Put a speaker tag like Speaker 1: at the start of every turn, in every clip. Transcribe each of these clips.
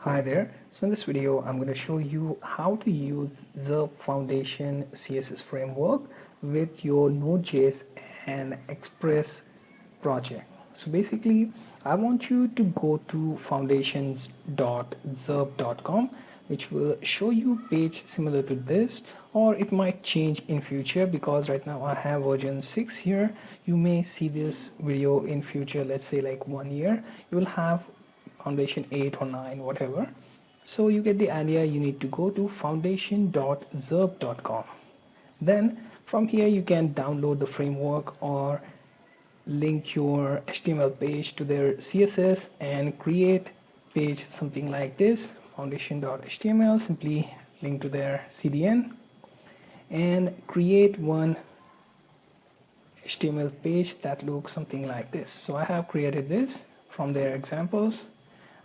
Speaker 1: Hi there. So in this video, I'm going to show you how to use Zurb Foundation CSS framework with your Node.js and Express project. So basically, I want you to go to foundations.zurb.com, which will show you page similar to this, or it might change in future because right now I have version 6 here. You may see this video in future, let's say like 1 year. You will have foundation 8 or 9, whatever. So you get the idea. You need to go to foundation.zurb.com. Then from here you can download the framework or link your HTML page to their CSS and create page something like this. Foundation.html, simply link to their CDN and create one HTML page that looks something like this. So I have created this from their examples.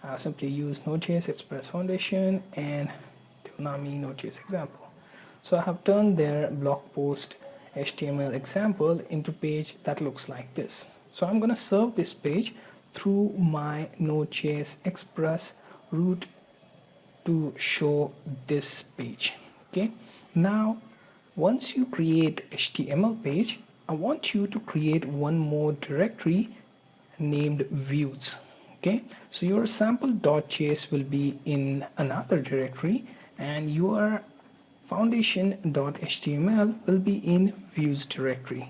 Speaker 1: I'll simply use Node.js Express Foundation and Devnami Node.js example. So I have turned their blog post HTML example into page that looks like this. So I'm going to serve this page through my Node.js Express route to show this page. Okay. Now, once you create HTML page, I want you to create one more directory named views. Okay, so your sample.js will be in another directory and your foundation.html will be in views directory.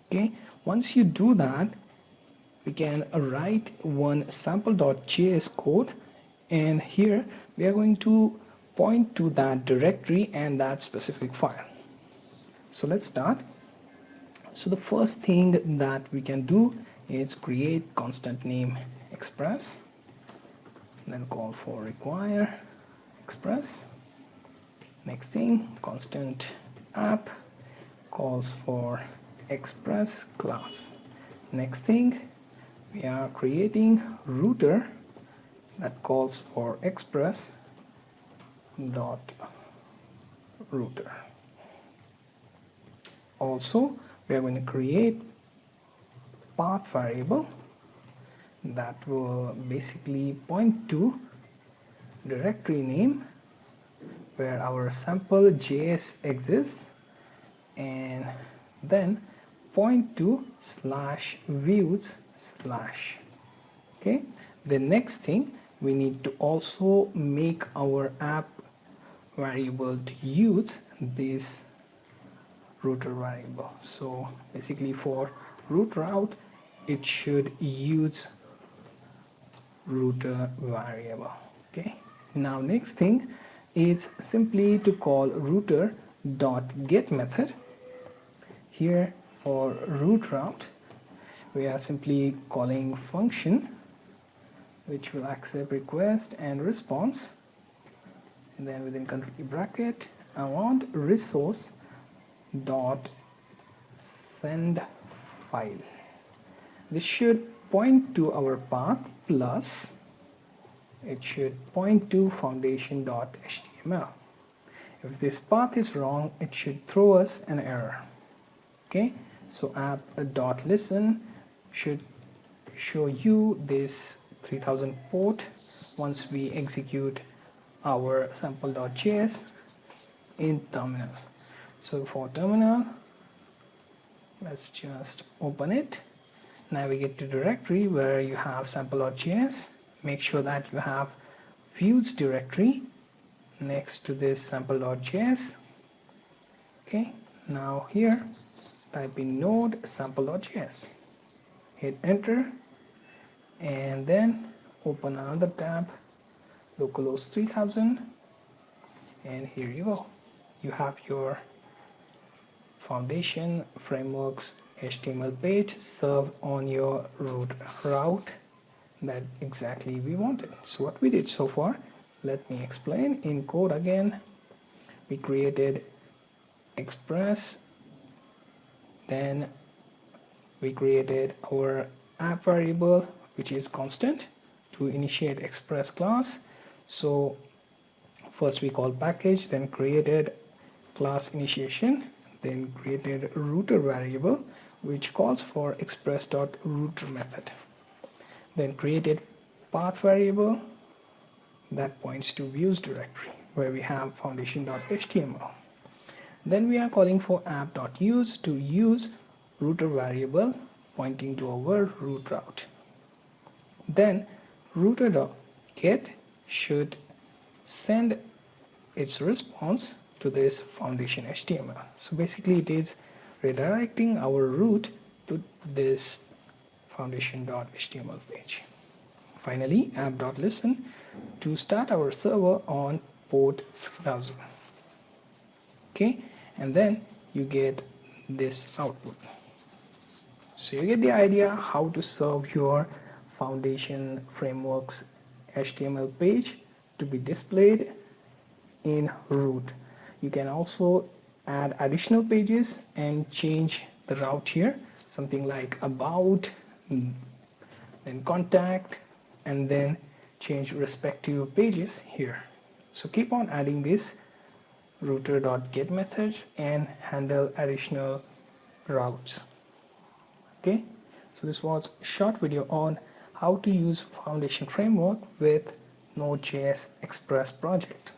Speaker 1: Okay, once you do that, we can write one sample.js code, and here we are going to point to that directory and that specific file. So let's start. So the first thing that we can do is create constant name express, then call for require express. Next thing, constant app calls for express class. Next thing, we are creating router that calls for express dot router. Also, we are going to create path variable that will basically point to directory name where our sample.js exists, and then point to /views/. Okay, the next thing, we need to also make our app variable to use this router variable. So basically for root route, it should use router variable. Okay, now next thing is simply to call router dot get method. Here for root route, we are simply calling function which will accept request and response, and then within curly bracket I want resource dot send file. This should point to our path, plus it should point to foundation.html. If this path is wrong, it should throw us an error. Okay, so app.listen should show you this 3000 port once we execute our sample.js in terminal. So for terminal, let's just open it, navigate to directory where you have sample.js. Make sure that you have views directory next to this sample.js. Okay, now here type in node sample.js, hit enter, and then open another tab, localhost 3000, and here you go. You have your foundation frameworks HTML page served on your route that exactly we wanted. So what we did so far, let me explain in code again. We created express, then we created our app variable which is constant to initiate express class. So first we called package, then created class initiation, then created router variable which calls for express.router method, then created path variable that points to views directory where we have foundation.html. Then we are calling for app.use to use router variable pointing to our root route. Then router.get should send its response to this foundation HTML. So basically it is redirecting our route to this foundation.html page. Finally, app.listen to start our server on port 5000. Okay, and then you get this output. So you get the idea how to serve your foundation frameworks HTML page to be displayed in root. You can also add additional pages and change the route here, something like about, then contact, and then change respective pages here. So keep on adding this router.get methods and handle additional routes. Okay, so this was a short video on how to use foundation framework with Node.js Express project.